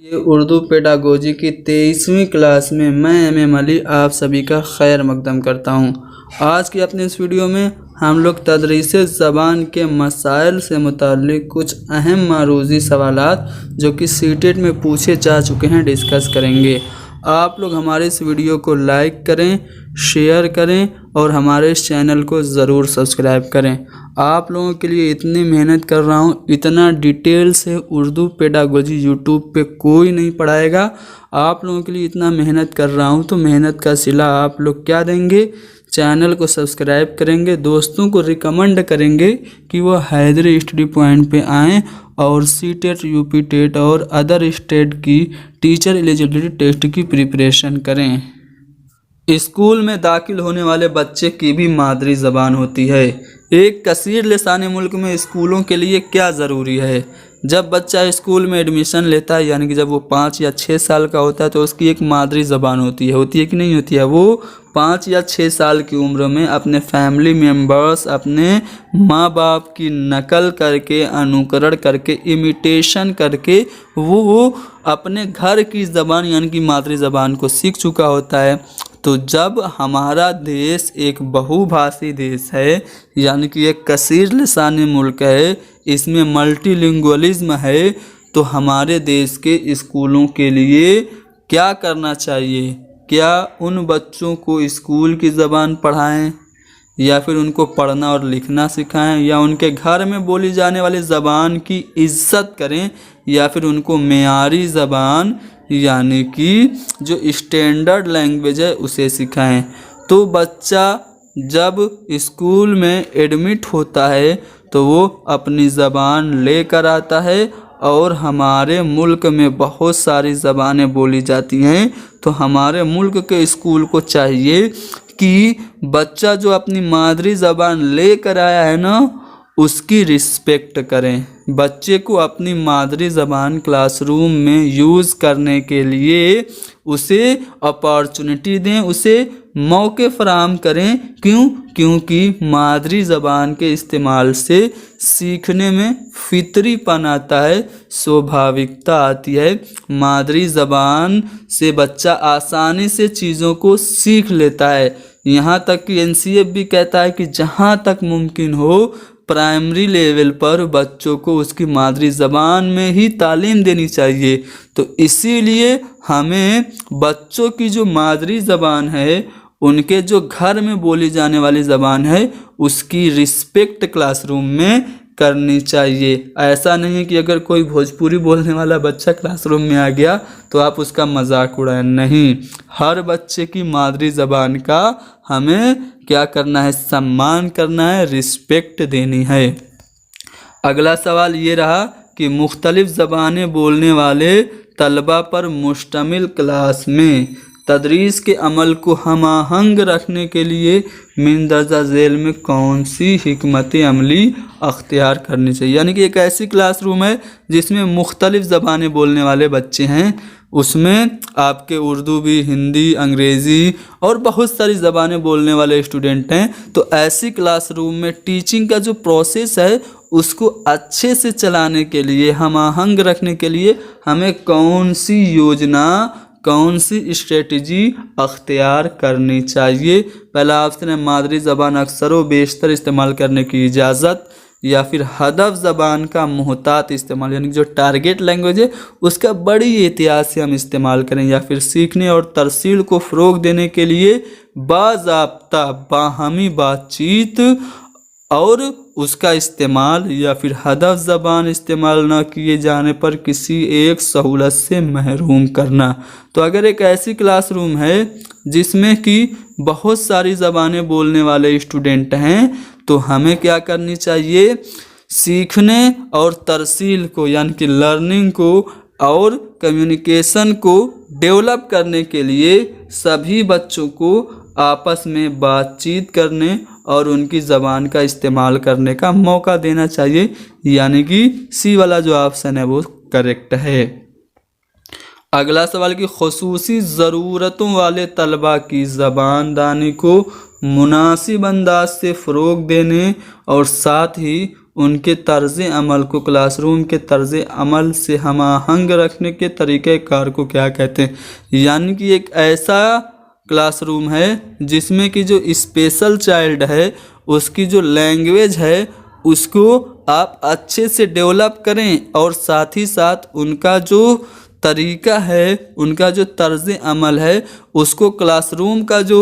ये उर्दू पेडागोजी की 23वीं क्लास में मैं एम अली आप सभी का खैर मकदम करता हूँ। आज की अपने इस वीडियो में हम लोग तदरीस ज़बान के मसाइल से मुताल्लिक़ कुछ अहम मारूज़ी सवालात जो कि सीटेट में पूछे जा चुके हैं डिस्कस करेंगे। आप लोग हमारे इस वीडियो को लाइक करें, शेयर करें और हमारे इस चैनल को ज़रूर सब्सक्राइब करें। आप लोगों के लिए इतनी मेहनत कर रहा हूँ, इतना डिटेल से उर्दू पेडागोजी यूट्यूब पे कोई नहीं पढ़ाएगा। आप लोगों के लिए इतना मेहनत कर रहा हूँ तो मेहनत का सिला आप लोग क्या देंगे? चैनल को सब्सक्राइब करेंगे, दोस्तों को रिकमेंड करेंगे कि वो हैदरी स्टडी पॉइंट पे आएँ और सीटेट, यूपी टेट और अदर स्टेट की टीचर एलिजिबिलिटी टेस्ट की प्रिपरेशन करें। स्कूल में दाखिल होने वाले बच्चे की भी मादरी ज़बान होती है। एक कसीर लिसानी मुल्क में स्कूलों के लिए क्या ज़रूरी है? जब बच्चा स्कूल में एडमिशन लेता है, यानी कि जब वो 5 या 6 साल का होता है, तो उसकी एक मादरी ज़बान होती है कि नहीं होती है? वो 5 या 6 साल की उम्र में अपने फैमिली मेम्बर्स, अपने माँ बाप की नकल करके, अनुकरण करके, इमिटेशन करके वो अपने घर की ज़बान यानी कि मादरी ज़बान को सीख चुका होता है। तो जब हमारा देश एक बहुभाषी देश है, यानी कि एक कसीर लिसानी मुल्क है, इसमें मल्टीलिंगुअलिज्म है, तो हमारे देश के स्कूलों के लिए क्या करना चाहिए? क्या उन बच्चों को स्कूल की ज़बान पढ़ाएं या फिर उनको पढ़ना और लिखना सिखाएं, या उनके घर में बोली जाने वाली ज़बान की इज्जत करें, या फिर उनको मेयारी ज़बान यानी कि जो स्टैंडर्ड लैंग्वेज है उसे सिखाएं। तो बच्चा जब स्कूल में एडमिट होता है तो वो अपनी ज़बान लेकर आता है, और हमारे मुल्क में बहुत सारी ज़बानें बोली जाती हैं। तो हमारे मुल्क के स्कूल को चाहिए कि बच्चा जो अपनी मादरी ज़बान लेकर आया है ना, उसकी रिस्पेक्ट करें। बच्चे को अपनी मादरी ज़बान क्लासरूम में यूज़ करने के लिए उसे अपॉर्चुनिटी दें, उसे मौके फराहम करें। क्यों? क्योंकि मादरी ज़बान के इस्तेमाल से सीखने में फितरीपन आता है, स्वाभाविकता आती है। मादरी ज़बान से बच्चा आसानी से चीज़ों को सीख लेता है। यहाँ तक कि एनसीएफ भी कहता है कि जहाँ तक मुमकिन हो प्राइमरी लेवल पर बच्चों को उसकी मादरी ज़बान में ही तालीम देनी चाहिए। तो इसीलिए हमें बच्चों की जो मादरी ज़बान है, उनके जो घर में बोली जाने वाली ज़बान है, उसकी रिस्पेक्ट क्लासरूम में करनी चाहिए। ऐसा नहीं है कि अगर कोई भोजपुरी बोलने वाला बच्चा क्लासरूम में आ गया तो आप उसका मजाक उड़ाएं। नहीं, हर बच्चे की मादरी ज़बान का हमें क्या करना है? सम्मान करना है, रिस्पेक्ट देनी है। अगला सवाल ये रहा कि मुख्तलिफ ज़बानें बोलने वाले तलबा पर मुश्तमिल क्लास में तदरीस के अमल को हमाहंग रखने के लिए मिंदरजा झेल में कौन सी हिकमत अमली अख्तियार करनी चाहिए? यानी कि एक ऐसी क्लासरूम है जिसमें मुख्तलिफ ज़बानें बोलने वाले बच्चे हैं, उसमें आपके उर्दू भी, हिंदी, अंग्रेज़ी और बहुत सारी ज़बानें बोलने वाले स्टूडेंट हैं। तो ऐसी क्लासरूम में टीचिंग का जो प्रोसेस है उसको अच्छे से चलाने के लिए, हमाहंग रखने के लिए हमें कौन सी योजना, कौन सी स्ट्रेटजी अख्तियार करनी चाहिए? पहला ऑप्शन है मादरी ज़बान अक्सर व बेशतर इस्तेमाल करने की इजाज़त, या फिर हदफ ज़बान का मुहतात इस्तेमाल, यानी जो टारगेट लैंग्वेज है उसका बड़ी एहतियात से हम इस्तेमाल करें, या फिर सीखने और तरसील को फ़रोग देने के लिए बाज़ाब्ता बाहमी बातचीत और उसका इस्तेमाल, या फिर हदफ ज़बान इस्तेमाल न किए जाने पर किसी एक सहूलत से महरूम करना। तो अगर एक ऐसी क्लासरूम है जिसमें कि बहुत सारी ज़बानें बोलने वाले स्टूडेंट हैं, तो हमें क्या करनी चाहिए? सीखने और तरसील को यानी कि लर्निंग को और कम्युनिकेशन को डेवलप करने के लिए सभी बच्चों को आपस में बातचीत करने और उनकी ज़बान का इस्तेमाल करने का मौका देना चाहिए। यानी कि सी वाला जो ऑप्शन है वो करेक्ट है। अगला सवाल कि खुसूसी ज़रूरतों वाले तलबा की ज़बान दानी को मुनासिब अंदाज से फ़रोग देने और साथ ही उनके तर्ज अमल को, क्लासरूम के तर्ज अमल से हमाहंग रखने के तरीक़ेकार को क्या कहते हैं। यानी कि एक ऐसा क्लासरूम है जिसमें कि जो स्पेशल चाइल्ड है उसकी जो लैंग्वेज है उसको आप अच्छे से डेवलप करें और साथ ही साथ उनका जो तरीका है, उनका जो तर्ज अमल है उसको क्लासरूम का जो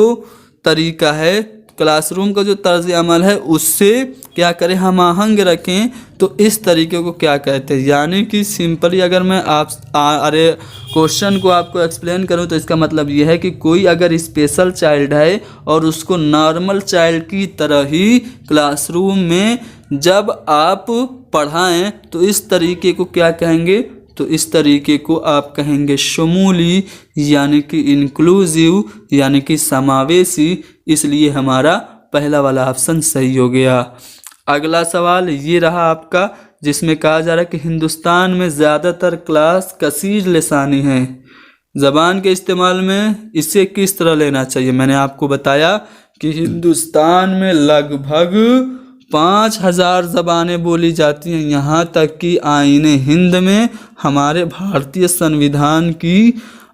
तरीका है, क्लासरूम का जो तर्ज अमल है उससे क्या करें, हम आहंग रखें। तो इस तरीके को क्या कहते हैं। यानी कि सिंपली अगर मैं क्वेश्चन को आपको एक्सप्लेन करूं तो इसका मतलब यह है कि कोई अगर स्पेशल चाइल्ड है और उसको नॉर्मल चाइल्ड की तरह ही क्लासरूम में जब आप पढ़ाएं तो इस तरीके को क्या कहेंगे, तो इस तरीके को आप कहेंगे शमूली, यानी कि इंक्लूसिव, यानी कि समावेशी। इसलिए हमारा पहला वाला ऑप्शन सही हो गया। अगला सवाल ये रहा आपका, जिसमें कहा जा रहा है कि हिंदुस्तान में ज़्यादातर क्लास कसीर लिसानी है। ज़बान के इस्तेमाल में इसे किस तरह लेना चाहिए। मैंने आपको बताया कि हिंदुस्तान में लगभग 5000 ज़बानें बोली जाती हैं। यहाँ तक कि आईने हिंद में हमारे भारतीय संविधान की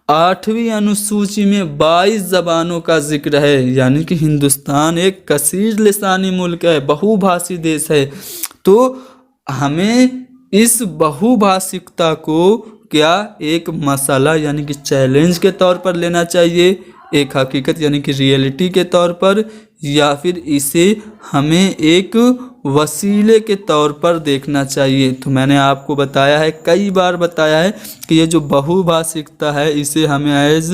8वीं अनुसूची में 22 ज़बानों का जिक्र है। यानी कि हिंदुस्तान एक कसीर लिसानी मुल्क है, बहुभाषी देश है। तो हमें इस बहुभाषिकता को क्या एक मसाला यानी कि चैलेंज के तौर पर लेना चाहिए, एक हकीकत यानी कि रियलिटी के तौर पर, या फिर इसे हमें एक वसीले के तौर पर देखना चाहिए। तो मैंने आपको बताया है, कई बार बताया है कि ये जो बहुभाषिकता है इसे हमें एज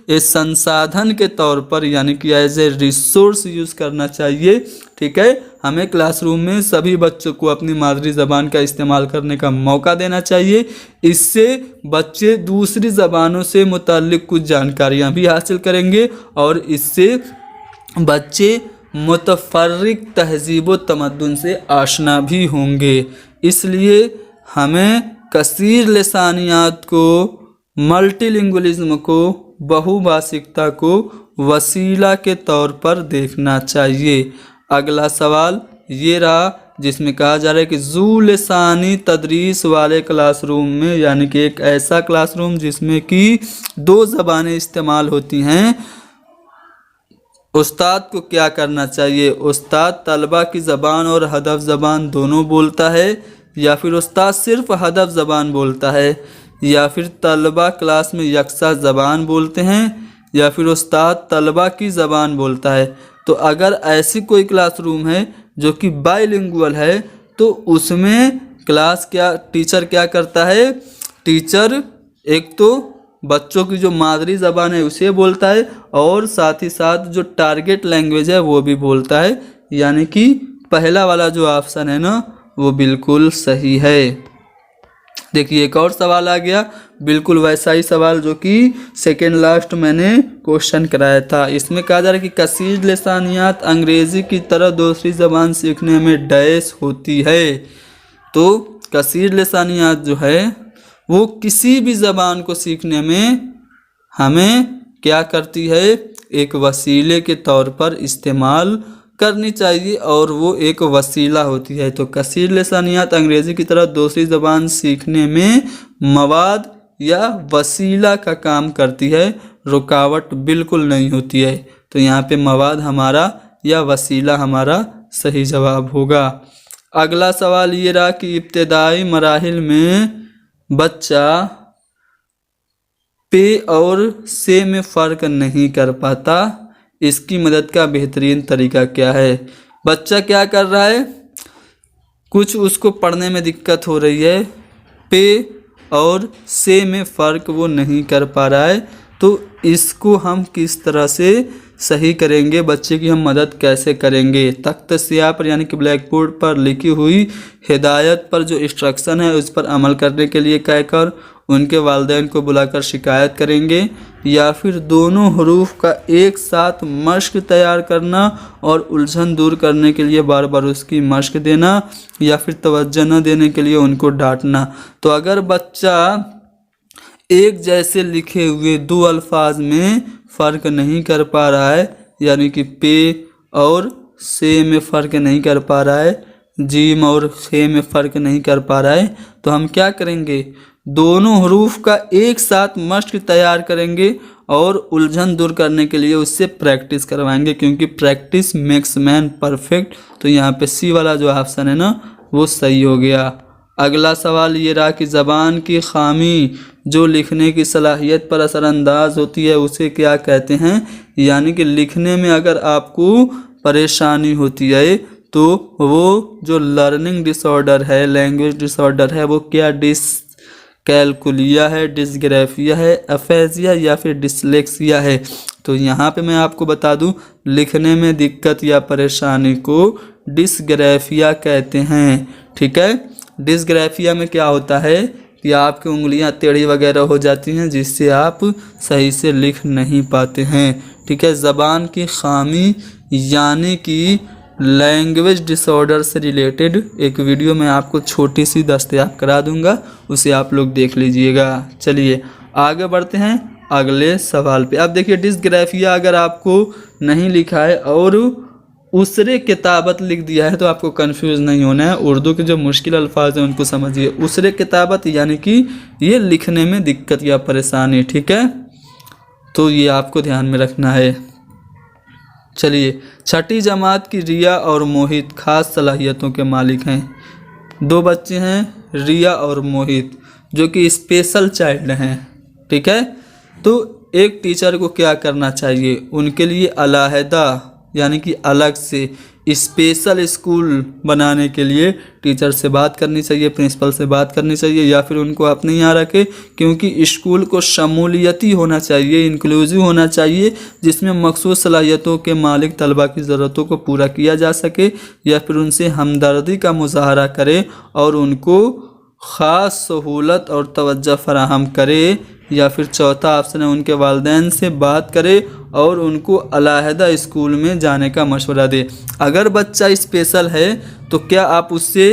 ए संसाधन के तौर पर यानी कि एज ए रिसोर्स यूज़ करना चाहिए। ठीक है, हमें क्लासरूम में सभी बच्चों को अपनी मादरी ज़बान का इस्तेमाल करने का मौका देना चाहिए। इससे बच्चे दूसरी ज़बानों से मुताल्लिक़ कुछ जानकारियाँ भी हासिल करेंगे और इससे बच्चे मुतफर्रिक तहज़ीब व तमद्दुन से आशना भी होंगे। इसलिए हमें कसीर लिसानियात को, मल्टीलिंगुअलिज्म को, बहुभाषिकता को वसीला के तौर पर देखना चाहिए। अगला सवाल ये रहा, जिसमें कहा जा रहा है कि ज़ू लिसानी तदरीस वाले क्लासरूम में, यानी कि एक ऐसा क्लासरूम जिसमें कि 2 ज़बानें इस्तेमाल होती हैं, उस्ताद को क्या करना चाहिए। उस्ताद तलबा की ज़बान और हदफ ज़बान दोनों बोलता है, या फिर उस्ताद सिर्फ हदफ ज़बान बोलता है, या फिर तलबा क्लास में यकसा ज़बान बोलते हैं, या फिर उस्ताद तलबा की ज़बान बोलता है। तो अगर ऐसी कोई क्लासरूम है जो कि बाइलिंगुअल है तो उसमें टीचर क्या करता है, टीचर एक तो बच्चों की जो मादरी ज़बान है उसे बोलता है और साथ ही साथ जो टारगेट लैंग्वेज है वो भी बोलता है। यानी कि पहला वाला जो ऑप्शन है ना वो बिल्कुल सही है। देखिए एक और सवाल आ गया, बिल्कुल वैसा ही सवाल जो कि सेकेंड लास्ट मैंने क्वेश्चन कराया था। इसमें कहा जा रहा है कि कसीर लिसानियात अंग्रेज़ी की तरह दूसरी ज़बान सीखने में डैश होती है। तो कसीर लिसानियात जो है वो किसी भी ज़बान को सीखने में हमें क्या करती है, एक वसीले के तौर पर इस्तेमाल करनी चाहिए और वो एक वसीला होती है। तो कसीर लिसानियात अंग्रेज़ी की तरह दूसरी ज़बान सीखने में मवाद या वसीला का काम करती है, रुकावट बिल्कुल नहीं होती है। तो यहाँ पे मवाद हमारा या वसीला हमारा सही जवाब होगा। अगला सवाल ये रहा कि इब्तदाई मराहिल में बच्चा पे और से में फ़र्क नहीं कर पाता, इसकी मदद का बेहतरीन तरीका क्या है। बच्चा क्या कर रहा है, कुछ उसको पढ़ने में दिक्कत हो रही है, पे और से में फ़र्क वो नहीं कर पा रहा है, तो इसको हम किस तरह से सही करेंगे, बच्चे की हम मदद कैसे करेंगे। तख्त स्याह पर यानी कि ब्लैक बोर्ड पर लिखी हुई हिदायत पर जो इंस्ट्रक्शन है उस पर अमल करने के लिए कहकर उनके वालिदैन को बुलाकर शिकायत करेंगे, या फिर दोनों हरूफ का एक साथ मश्क तैयार करना और उलझन दूर करने के लिए बार बार उसकी मश्क देना, या फिर तवज्जो न देने के लिए उनको डांटना। तो अगर बच्चा एक जैसे लिखे हुए 2 अल्फाज में फ़र्क नहीं कर पा रहा है, यानी कि पे और से में फ़र्क नहीं कर पा रहा है, जीम और खे में फ़र्क नहीं कर पा रहा है, तो हम क्या करेंगे, दोनों हरूफ का एक साथ मश्क तैयार करेंगे और उलझन दूर करने के लिए उससे प्रैक्टिस करवाएंगे, क्योंकि प्रैक्टिस मेक्स मैन परफेक्ट। तो यहाँ पे सी वाला जो ऑप्शन है ना वो सही हो गया। अगला सवाल ये रहा कि ज़बान की खामी जो लिखने की सलाहियत पर असरअंदाज होती है उसे क्या कहते हैं। यानी कि लिखने में अगर आपको परेशानी होती है तो वो जो लर्निंग डिसऑर्डर है, लैंग्वेज डिसऑर्डर है, वो क्या डिसकैलकुलिया है, डिसग्राफिया है, अफेजिया या फिर डिसलेक्सिया है। तो यहाँ पे मैं आपको बता दूं, लिखने में दिक्कत या परेशानी को डिसग्राफिया कहते हैं। ठीक है, डिसग्राफिया में क्या होता है कि आपकी उंगलियां टेढ़ी वगैरह हो जाती हैं, जिससे आप सही से लिख नहीं पाते हैं। ठीक है, ज़बान की खामी यानी कि लैंग्वेज डिसऑर्डर से रिलेटेड एक वीडियो मैं आपको छोटी सी दस्तयाब करा दूंगा, उसे आप लोग देख लीजिएगा। चलिए आगे बढ़ते हैं अगले सवाल पे। अब देखिए, डिसग्राफिया अगर आपको नहीं लिखा है और उसरे किताबत लिख दिया है तो आपको कंफ्यूज नहीं होना है। उर्दू के जो मुश्किल अल्फाज हैं उनको समझिए। उसरे किताबत यानी कि ये लिखने में दिक्कत या परेशानी। ठीक है, तो ये आपको ध्यान में रखना है। चलिए, छठी जमात की रिया और मोहित खास सलाहियतों के मालिक हैं। दो बच्चे हैं रिया और मोहित, जो कि स्पेशल चाइल्ड हैं। ठीक है, तो एक टीचर को क्या करना चाहिए, उनके लिए अलहदा यानी कि अलग से स्पेशल स्कूल बनाने के लिए टीचर से बात करनी चाहिए, प्रिंसिपल से बात करनी चाहिए, या फिर उनको अपने यहाँ रखे, क्योंकि स्कूल को शमूलियती होना चाहिए, इंक्लूसिव होना चाहिए, जिसमें मखसूस सलाहियतों के मालिक तलबा की ज़रूरतों को पूरा किया जा सके, या फिर उनसे हमदर्दी का मुजाहरा करे और उनको ख़ास सहूलत और तवज्जो फराहम करे, या फिर चौथा ऑप्शन है उनके वालिदैन से बात करे और उनको अलहदा स्कूल में जाने का मशवरा दे। अगर बच्चा स्पेशल है तो क्या आप उससे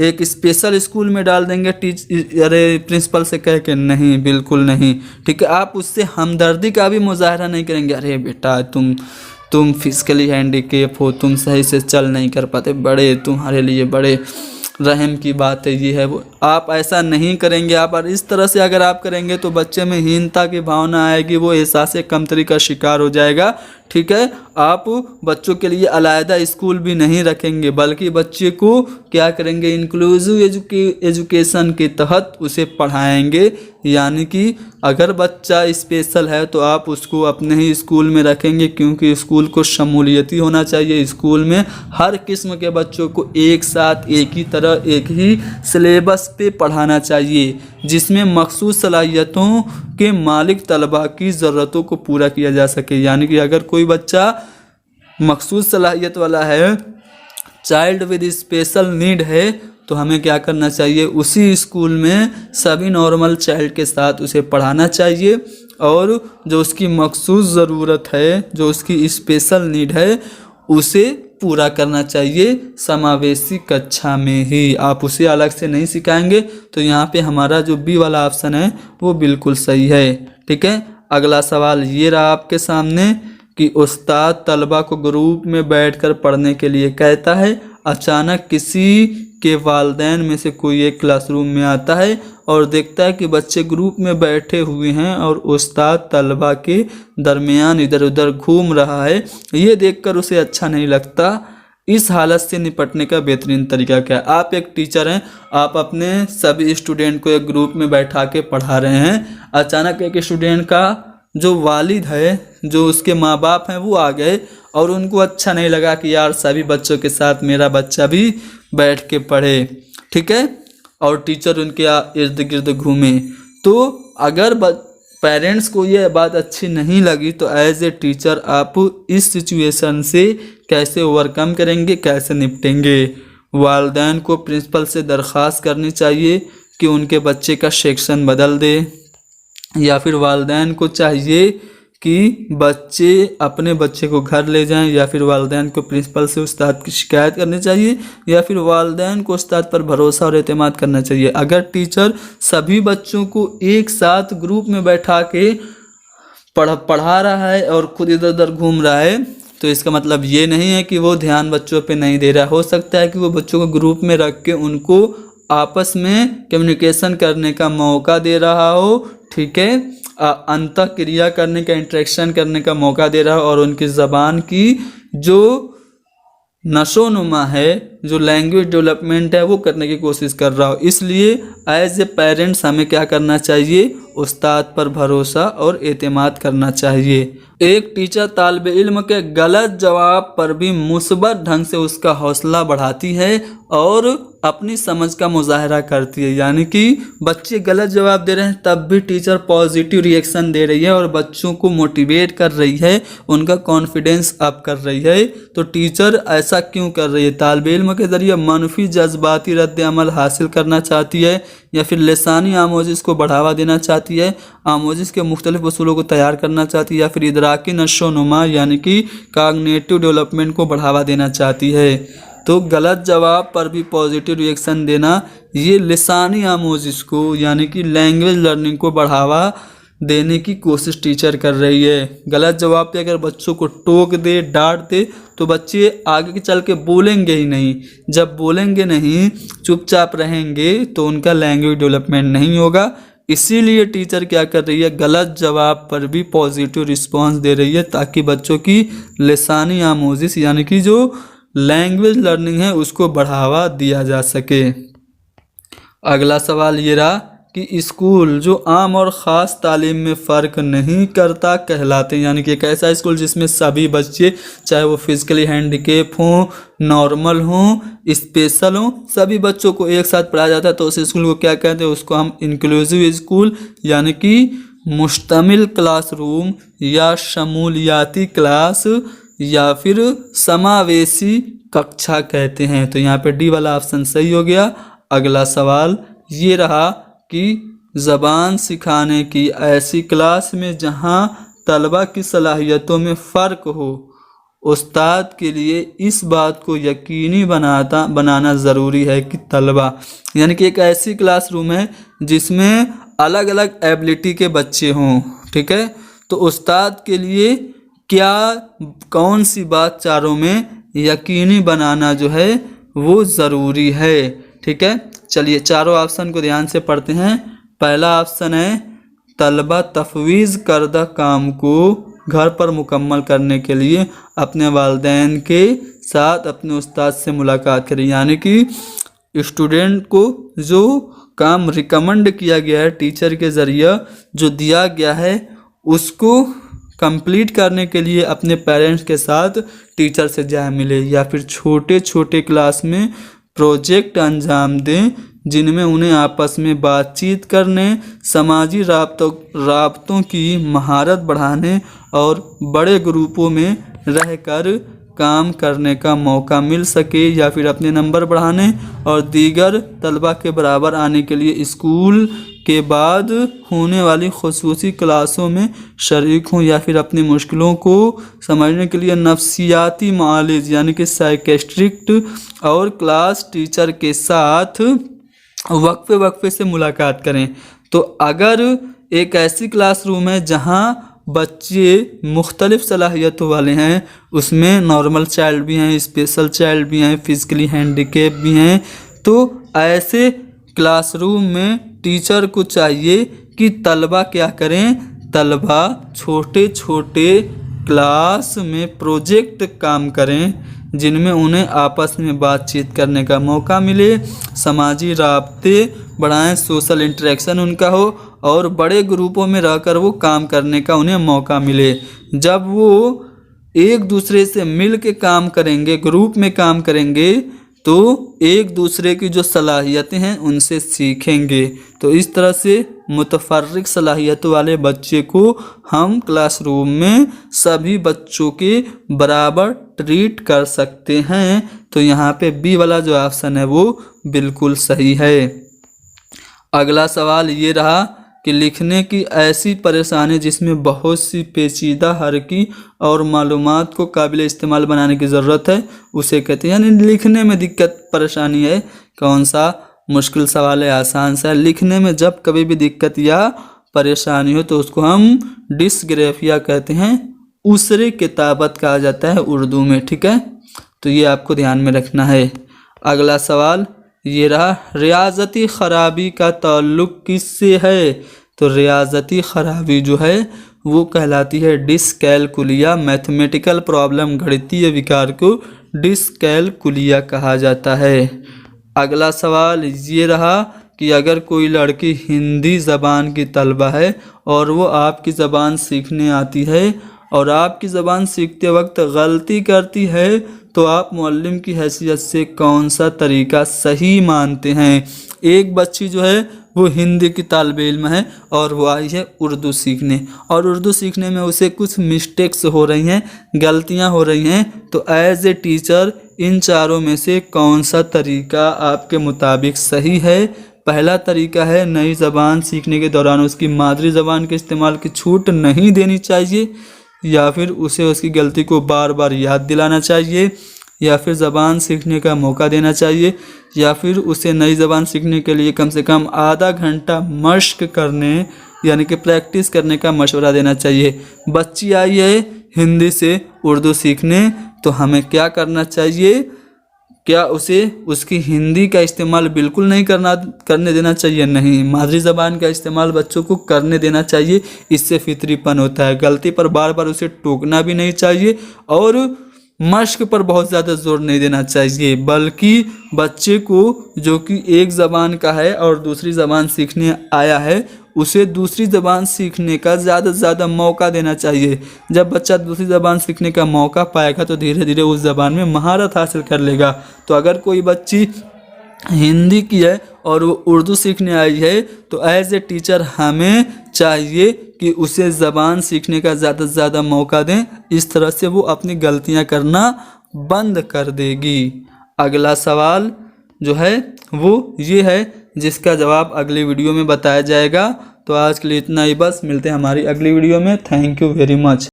एक स्पेशल स्कूल में डाल देंगे अरे प्रिंसिपल से कह के? नहीं, बिल्कुल नहीं। ठीक है, आप उससे हमदर्दी का भी मुजाहरा नहीं करेंगे, अरे बेटा तुम फिजिकली हैंडीकेप हो, तुम सही से चल नहीं कर पाते, बड़े तुम्हारे लिए बड़े रहम की बात है, ये है वो। आप ऐसा नहीं करेंगे। आप इस तरह से अगर आप करेंगे तो बच्चे में हीनता की भावना आएगी, वो एहसास कमतरी का शिकार हो जाएगा। ठीक है, आप बच्चों के लिए अलहदा स्कूल भी नहीं रखेंगे, बल्कि बच्चे को क्या करेंगे, इंक्लूसिव एजुकेशन के तहत उसे पढ़ाएंगे। यानी कि अगर बच्चा स्पेशल है तो आप उसको अपने ही स्कूल में रखेंगे, क्योंकि स्कूल को शमूलियती होना चाहिए। स्कूल में हर किस्म के बच्चों को एक साथ एक ही तरह एक ही सिलेबस पे पढ़ाना चाहिए, जिसमें मखसूस सलाहियतों के मालिक तलबा की ज़रूरतों को पूरा किया जा सके। यानी कि अगर कोई बच्चा मखसूस सलाहियत वाला है, चाइल्ड विद स्पेशल नीड है, तो हमें क्या करना चाहिए, उसी स्कूल में सभी नॉर्मल चाइल्ड के साथ उसे पढ़ाना चाहिए, और जो उसकी मखसूस ज़रूरत है, जो उसकी स्पेशल नीड है, उसे पूरा करना चाहिए समावेशी कक्षा में ही। आप उसे अलग से नहीं सिखाएंगे। तो यहाँ पे हमारा जो बी वाला ऑप्शन है वो बिल्कुल सही है। ठीक है, अगला सवाल ये रहा आपके सामने कि उस्ताद तलबा को ग्रुप में बैठकर पढ़ने के लिए कहता है। अचानक किसी के वालिदैन में से कोई एक क्लासरूम में आता है और देखता है कि बच्चे ग्रुप में बैठे हुए हैं और उस्ताद तलबा के दरमियान इधर उधर घूम रहा है। ये देखकर उसे अच्छा नहीं लगता। इस हालत से निपटने का बेहतरीन तरीका क्या है? आप एक टीचर हैं, आप अपने सभी स्टूडेंट को एक ग्रुप में बैठा के पढ़ा रहे हैं। अचानक एक स्टूडेंट का जो वालिद है, जो उसके माँ बाप हैं, वो आ गए और उनको अच्छा नहीं लगा कि यार सभी बच्चों के साथ मेरा बच्चा भी बैठ के पढ़े। ठीक है, और टीचर उनके इर्द गिर्द घूमे। तो अगर पेरेंट्स को ये बात अच्छी नहीं लगी तो एज ए टीचर आप इस सिचुएशन से कैसे ओवरकम करेंगे, कैसे निपटेंगे? वालिदैन को प्रिंसिपल से दरख्वास्त करनी चाहिए कि उनके बच्चे का सेक्शन बदल दे, या फिर वालिदैन को चाहिए कि बच्चे अपने बच्चे को घर ले जाएं, या फिर वालिदैन को प्रिंसिपल से उस्ताद की शिकायत करनी चाहिए, या फिर वालिदैन को उस्ताद पर भरोसा और एतमाद करना चाहिए। अगर टीचर सभी बच्चों को एक साथ ग्रुप में बैठा के पढ़ा रहा है और खुद इधर उधर घूम रहा है तो इसका मतलब ये नहीं है कि वो ध्यान बच्चों पे नहीं दे रहा है। हो सकता है कि वो बच्चों को ग्रुप में रख के उनको आपस में कम्युनिकेशन करने का मौका दे रहा हो, ठीक है, अंतःक्रिया करने का, इंटरेक्शन करने का मौका दे रहा हो, और उनकी ज़बान की जो नशोनुमा है, जो लैंग्वेज डेवलपमेंट है, वो करने की कोशिश कर रहा हो। इसलिए एज ए पेरेंट्स हमें क्या करना चाहिए, उस्ताद पर भरोसा और एतमाद करना चाहिए। एक टीचर तालिब इल्म के गलत जवाब पर भी मुस्बत ढंग से उसका हौसला बढ़ाती है और अपनी समझ का मुजाहरा करती है। यानी कि बच्चे गलत जवाब दे रहे हैं तब भी टीचर पॉजिटिव रिएक्शन दे रही है और बच्चों को मोटिवेट कर रही है, उनका कॉन्फिडेंस अप कर रही है। तो टीचर ऐसा क्यों कर रही है? तालिब इल्म के ज़रिए मनफी जज्बाती रद्द अमल हासिल करना चाहती है, या फिर लिसानी आमोजिश को बढ़ावा देना चाहती है, आमोजिश के मुख्तलिफ उसूलों को तैयार करना चाहती है, या फिर इदराकी नशोनुमा यानी कि कॉग्निटिव डेवलपमेंट को बढ़ावा देना चाहती है। तो गलत जवाब पर भी पॉजिटिव रिएक्शन देना, ये लिसानी आमोजिश को यानी कि लैंग्वेज लर्निंग को बढ़ावा देने की कोशिश टीचर कर रही है। गलत जवाब पे अगर बच्चों को टोक दे, डांट दे, तो बच्चे आगे चल के बोलेंगे ही नहीं। जब बोलेंगे नहीं, चुपचाप रहेंगे, तो उनका लैंग्वेज डेवलपमेंट नहीं होगा। इसीलिए टीचर क्या कर रही है, गलत जवाब पर भी पॉजिटिव रिस्पांस दे रही है, ताकि बच्चों की लिसानी आमोजिश यानी कि जो लैंग्वेज लर्निंग है उसको बढ़ावा दिया जा सके। अगला सवाल ये रहा कि स्कूल जो आम और ख़ास तालीम में फ़र्क नहीं करता कहलाते हैं। यानी कि एक ऐसा स्कूल जिसमें सभी बच्चे, चाहे वो फिजिकली हैंडीकेप हों, नॉर्मल हों, स्पेशल हों, सभी बच्चों को एक साथ पढ़ाया जाता है, तो उस स्कूल को क्या कहते हैं? उसको हम इंक्लूसिव स्कूल यानी कि मुश्तमिल क्लासरूम या शमूलियाती क्लास या फिर समावेशी कक्षा कहते हैं। तो यहाँ पे डी वाला ऑप्शन सही हो गया। अगला सवाल ये रहा कि ज़बान सिखाने की ऐसी क्लास में जहाँ तलबा की सलाहियतों में फ़र्क हो, उस्ताद के लिए इस बात को यकीनी बनाना ज़रूरी है कि तलबा, यानी कि एक ऐसी क्लासरूम है जिसमें अलग अलग एबिलिटी के बच्चे हों, ठीक है, तो उस्ताद के लिए क्या कौन सी बात चारों में यकीनी बनाना जो है वो ज़रूरी है, ठीक है। चलिए चारों ऑप्शन को ध्यान से पढ़ते हैं। पहला ऑप्शन है तलबा तफवीज़ करदा काम को घर पर मुकम्मल करने के लिए अपने वालिदैन के साथ अपने उस्ताद से मुलाकात करें। यानी कि स्टूडेंट को जो काम रिकमेंड किया गया है टीचर के ज़रिए, जो दिया गया है, उसको कंप्लीट करने के लिए अपने पेरेंट्स के साथ टीचर से जा मिले, या फिर छोटे छोटे क्लास में प्रोजेक्ट अंजाम दें जिनमें उन्हें आपस में बातचीत करने, समाजी राब्तों की महारत बढ़ाने और बड़े ग्रुपों में रहकर काम करने का मौका मिल सके, या फिर अपने नंबर बढ़ाने और दीगर तलबा के बराबर आने के लिए स्कूल के बाद होने वाली खुसूसी क्लासों में शरीक हों, या फिर अपनी मुश्किलों को समझने के लिए नफ्सियाती मालिज यानी कि साइकेट्रिस्ट और क्लास टीचर के साथ वक्फे से मुलाकात करें। तो अगर एक ऐसी क्लासरूम है जहां बच्चे मुख्तलिफ सलाहियतों वाले हैं, उसमें नॉर्मल चाइल्ड भी हैं, स्पेशल चाइल्ड भी हैं, फिजिकली हैंडीकेप भी हैं, तो ऐसे क्लासरूम में टीचर को चाहिए कि तलबा क्या करें, तलबा छोटे छोटे क्लास में प्रोजेक्ट काम करें जिनमें उन्हें आपस में बातचीत करने का मौका मिले, समाजी राब्ते बढ़ाएं, सोशल इंटरेक्शन उनका हो और बड़े ग्रुपों में रहकर वो काम करने का उन्हें मौका मिले। जब वो एक दूसरे से मिल के काम करेंगे, ग्रुप में काम करेंगे, तो एक दूसरे की जो सलाहियतें हैं उनसे सीखेंगे। तो इस तरह से मुतफर्रिक सलाहियतों वाले बच्चे को हम क्लासरूम में सभी बच्चों के बराबर ट्रीट कर सकते हैं। तो यहाँ पे बी वाला जो ऑप्शन है वो बिल्कुल सही है। अगला सवाल ये रहा कि लिखने की ऐसी परेशानी जिसमें बहुत सी पेचीदा हरकी और मालूमात को काबिल इस्तेमाल बनाने की ज़रूरत है, उसे कहते हैं। यानी लिखने में दिक्कत परेशानी है, कौन सा मुश्किल सवाल है, आसान सा है। लिखने में जब कभी भी दिक्कत या परेशानी हो तो उसको हम डिस्ग्राफिया कहते हैं, उसरे किताबत कहा जाता है उर्दू में। ठीक है, तो ये आपको ध्यान में रखना है। अगला सवाल ये रहा, रियाजती खराबी का ताल्लुक किससे है? तो रियाजती खराबी जो है वो कहलाती है डिसकैलकुलिया। मैथमेटिकल प्रॉब्लम, गणितीय विकार को डिसकैलकुलिया कहा जाता है। अगला सवाल ये रहा कि अगर कोई लड़की हिंदी ज़बान की तलबा है और वो आपकी ज़बान सीखने आती है और आपकी ज़बान सीखते वक्त गलती करती है, तो आप मुअल्लिम की हैसियत से कौन सा तरीका सही मानते हैं? एक बच्ची जो है वो हिंदी की तालिबे इल्म है और वो आई है उर्दू सीखने, और उर्दू सीखने में उसे कुछ मिस्टेक्स हो रही हैं, गलतियां हो रही हैं, तो एज ए टीचर इन चारों में से कौन सा तरीका आपके मुताबिक सही है? पहला तरीका है नई ज़बान सीखने के दौरान उसकी मादरी ज़बान के इस्तेमाल की छूट नहीं देनी चाहिए, या फिर उसे उसकी गलती को बार बार याद दिलाना चाहिए, या फिर ज़बान सीखने का मौका देना चाहिए, या फिर उसे नई ज़बान सीखने के लिए कम से कम आधा घंटा मश्क करने यानी कि प्रैक्टिस करने का मशवरा देना चाहिए। बच्ची आई है हिंदी से उर्दू सीखने, तो हमें क्या करना चाहिए? क्या उसे उसकी हिंदी का इस्तेमाल बिल्कुल नहीं करने देना चाहिए? नहीं, मादरी ज़बान का इस्तेमाल बच्चों को करने देना चाहिए। इससे फितरीपन होता है। गलती पर बार बार उसे टोकना भी नहीं चाहिए और मश्क पर बहुत ज़्यादा जोर नहीं देना चाहिए, बल्कि बच्चे को जो कि एक ज़बान का है और दूसरी ज़बान सीखने आया है, उसे दूसरी ज़बान सीखने का ज़्यादा से ज़्यादा मौका देना चाहिए। जब बच्चा दूसरी ज़बान सीखने का मौका पाएगा तो धीरे धीरे उस ज़बान में महारत हासिल कर लेगा। तो अगर कोई बच्ची हिंदी की है और वो उर्दू सीखने आई है, तो एज ए टीचर हमें चाहिए कि उसे ज़बान सीखने का ज़्यादा से ज़्यादा मौका दें। इस तरह से वो अपनी गलतियां करना बंद कर देगी। अगला सवाल जो है वो ये है, जिसका जवाब अगली वीडियो में बताया जाएगा। तो आज के लिए इतना ही बस, मिलते हैं हमारी अगली वीडियो में। Thank you very much.